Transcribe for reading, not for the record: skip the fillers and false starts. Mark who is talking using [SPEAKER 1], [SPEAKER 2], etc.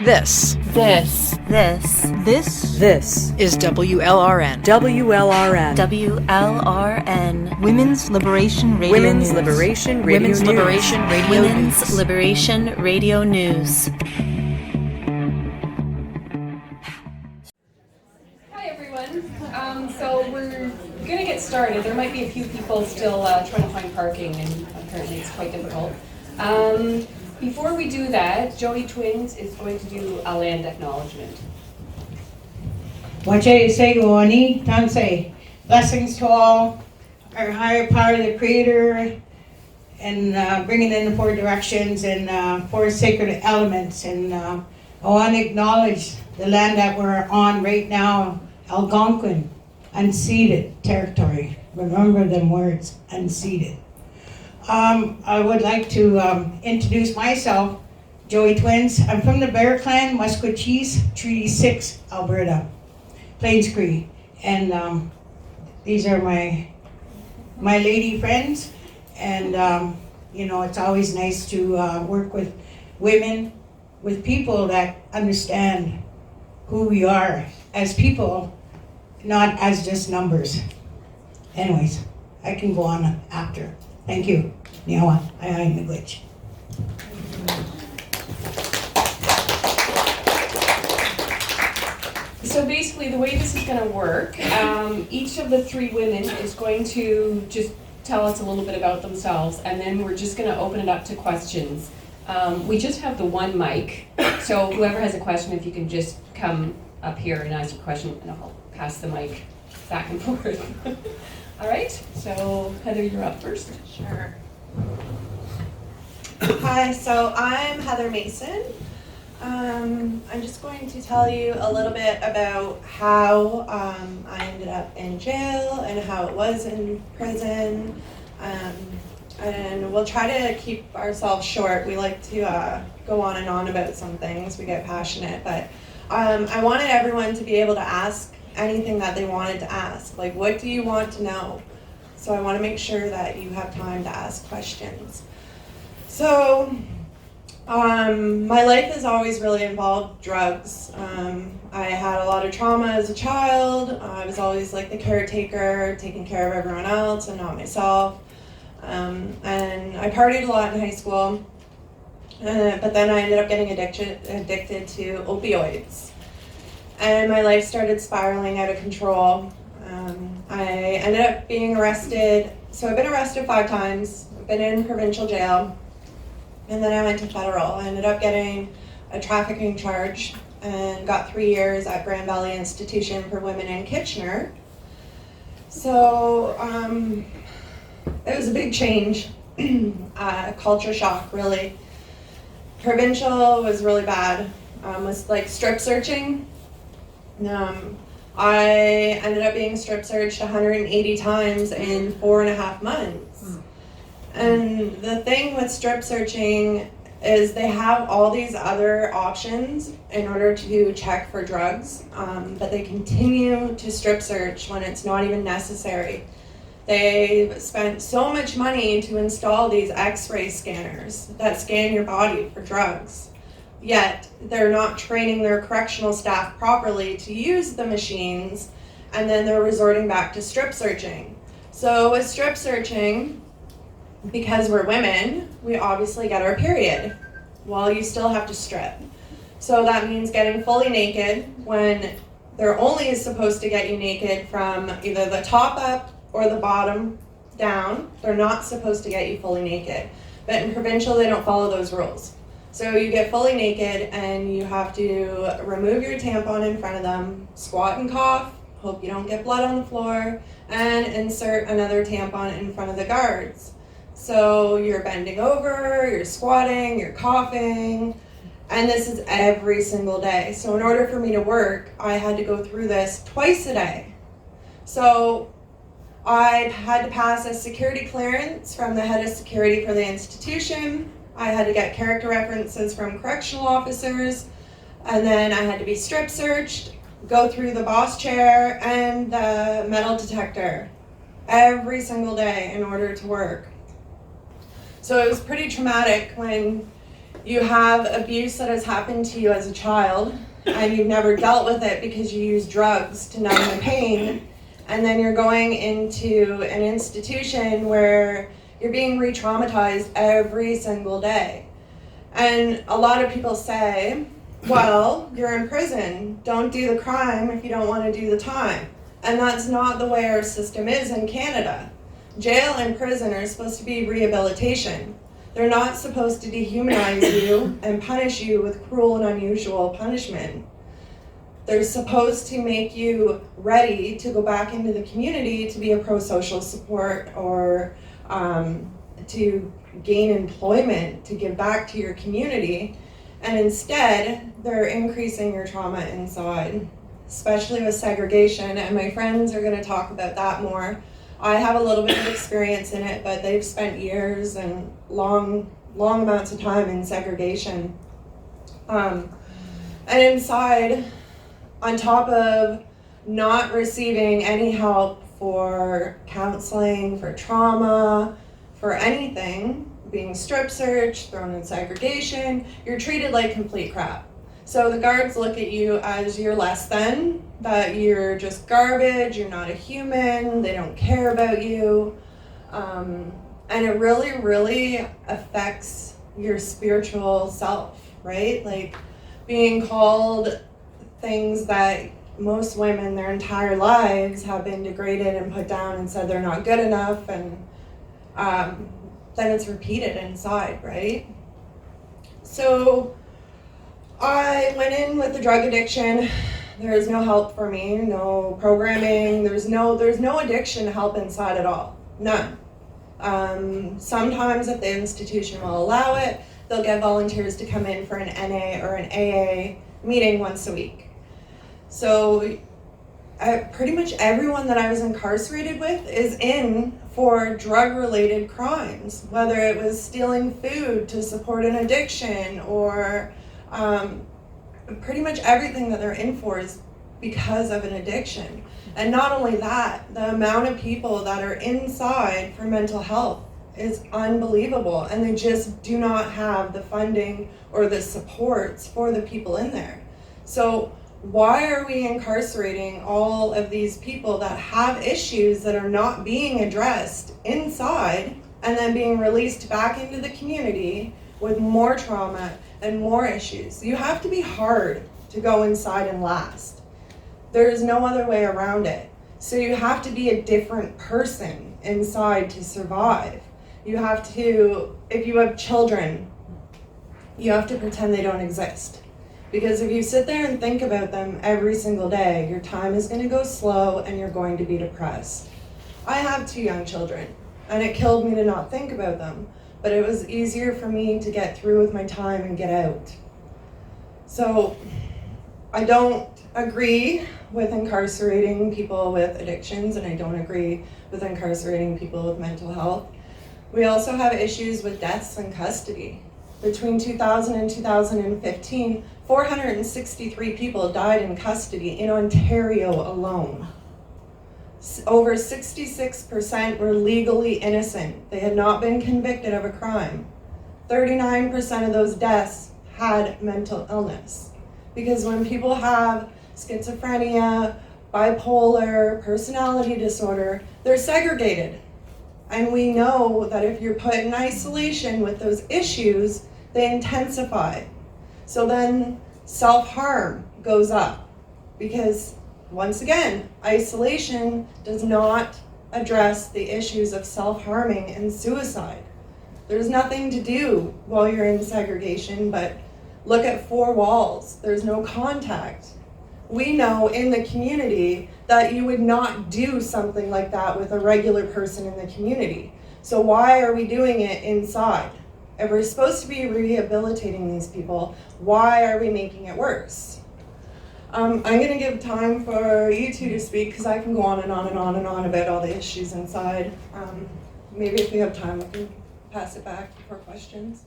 [SPEAKER 1] This
[SPEAKER 2] This
[SPEAKER 1] is WLRN.
[SPEAKER 2] WLRN.
[SPEAKER 3] Women's Liberation Radio
[SPEAKER 1] Women's
[SPEAKER 3] News.
[SPEAKER 1] Liberation Radio
[SPEAKER 2] Women's
[SPEAKER 1] News.
[SPEAKER 2] Liberation Radio
[SPEAKER 3] Women's
[SPEAKER 2] News.
[SPEAKER 3] Liberation Radio News.
[SPEAKER 4] Hi everyone. So we're going to get started. There might be a few people still trying to find parking, and apparently it's quite difficult. Before we do that, Jody Twins is going to do a land acknowledgement.
[SPEAKER 5] Wache Segoni, Tanse. Blessings to all, our higher power, the Creator, and bringing in the four directions and four sacred elements. And I want to acknowledge the land that we're on right now, Algonquin, unceded territory. Remember them words, unceded. I would like to introduce myself, Joey Twins. I'm from the Bear Clan, Musqueam, Treaty 6, Alberta, Plains Cree. And these are my lady friends. And, it's always nice to work with women, with people that understand who we are as people, not as just numbers. Anyways, I can go on after. Thank you. Niawa, I'm the glitch.
[SPEAKER 4] So basically the way this is going to work, each of the three women is going to just tell us a little bit about themselves, and then we're just going to open it up to questions. We just have the one mic, so whoever has a question, if you can just come up here and ask a question, and I'll pass the mic back and forth. All right, so Heather, you're up first.
[SPEAKER 6] Sure. Hi, so I'm Heather Mason. I'm just going to tell you a little bit about how I ended up in jail and how it was in prison. And we'll try to keep ourselves short. We like to go on and on about some things. We get passionate, but I wanted everyone to be able to ask anything that they wanted to ask. Like, what do you want to know? So I want to make sure that you have time to ask questions. So my life has always really involved drugs. I had a lot of trauma as a child. I was always like the caretaker, taking care of everyone else and not myself. And I partied a lot in high school, but then I ended up getting addicted to opioids. And my life started spiraling out of control. I ended up being arrested. So I've been arrested 5 times. I've been in provincial jail. And then I went to federal. I ended up getting a trafficking charge and got 3 years at Grand Valley Institution for Women in Kitchener. So it was a big change, culture shock, really. Provincial was really bad. Was like strip searching. I ended up being strip searched 180 times in 4.5 months. And the thing with strip searching is they have all these other options in order to check for drugs, but they continue to strip search when it's not even necessary. They've spent so much money to install these X-ray scanners that scan your body for drugs. Yet they're not training their correctional staff properly to use the machines, and then they're resorting back to strip searching. So with strip searching, because we're women, we obviously get our period. Well, you still have to strip. So that means getting fully naked when they're only supposed to get you naked from either the top up or the bottom down. They're not supposed to get you fully naked. But in provincial, they don't follow those rules. So you get fully naked and you have to remove your tampon in front of them, squat and cough, hope you don't get blood on the floor, and insert another tampon in front of the guards. So you're bending over, you're squatting, you're coughing, and this is every single day. So in order for me to work, I had to go through this twice a day. So I had to pass a security clearance from the head of security for the institution. I had to get character references from correctional officers, and then I had to be strip searched, go through the boss chair and the metal detector every single day in order to work. So it was pretty traumatic when You have abuse that has happened to you as a child, and you've never dealt with it because you use drugs to numb the pain, and then you're going into an institution where you're being re-traumatized every single day. And a lot of people say, well, you're in prison, don't do the crime if you don't want to do the time. And that's not the way our system is in Canada. Jail and prison are supposed to be rehabilitation. They're not supposed to dehumanize you and punish you with cruel and unusual punishment. They're supposed to make you ready to go back into the community to be a pro-social support or to gain employment, to give back to your community. And instead, they're increasing your trauma inside, especially with segregation. And my friends are going to talk about that more. I have a little bit of experience in it, but they've spent years and long amounts of time in segregation. And inside, on top of not receiving any help for counseling, for trauma, for anything, being strip searched, thrown in segregation, you're treated like complete crap. So the guards look at you as you're less than, that you're just garbage, you're not a human, they don't care about you. And it really, really affects your spiritual self, right? Like being called things that most women their entire lives have been degraded and put down and said they're not good enough, and then it's repeated inside, right? So I went in with the drug addiction. There was no help for me, no programming, there's no addiction help inside at all, none. Sometimes if the institution will allow it, they'll get volunteers to come in for an NA or an AA meeting once a week. So pretty much everyone that I was incarcerated with is in for drug-related crimes, whether it was stealing food to support an addiction or pretty much everything that they're in for is because of an addiction. And not only that, the amount of people that are inside for mental health is unbelievable, and they just do not have the funding or the supports for the people in there. So why are we incarcerating all of these people that have issues that are not being addressed inside and then being released back into the community with more trauma and more issues? You have to be hard to go inside and last. There is no other way around it. So you have to be a different person inside to survive. You have to, if you have children, you have to pretend they don't exist. Because if you sit there and think about them every single day, your time is going to go slow and you're going to be depressed. I have 2 young children, and it killed me to not think about them. But it was easier for me to get through with my time and get out. So I don't agree with incarcerating people with addictions, and I don't agree with incarcerating people with mental health. We also have issues with deaths in custody. Between 2000 and 2015, 463 people died in custody in Ontario alone. Over 66% were legally innocent. They had not been convicted of a crime. 39% of those deaths had mental illness. Because when people have schizophrenia, bipolar, personality disorder, they're segregated. And we know that if you're put in isolation with those issues, they intensify. So then self-harm goes up because, once again, isolation does not address the issues of self-harming and suicide. There's nothing to do while you're in segregation but look at 4 walls. There's no contact. We know in the community that you would not do something like that with a regular person in the community. So why are we doing it inside? If we're supposed to be rehabilitating these people, why are we making it worse? I'm going to give time for you 2 to speak because I can go on and on and on and on about all the issues inside. Maybe if we have time, we can pass it back for questions.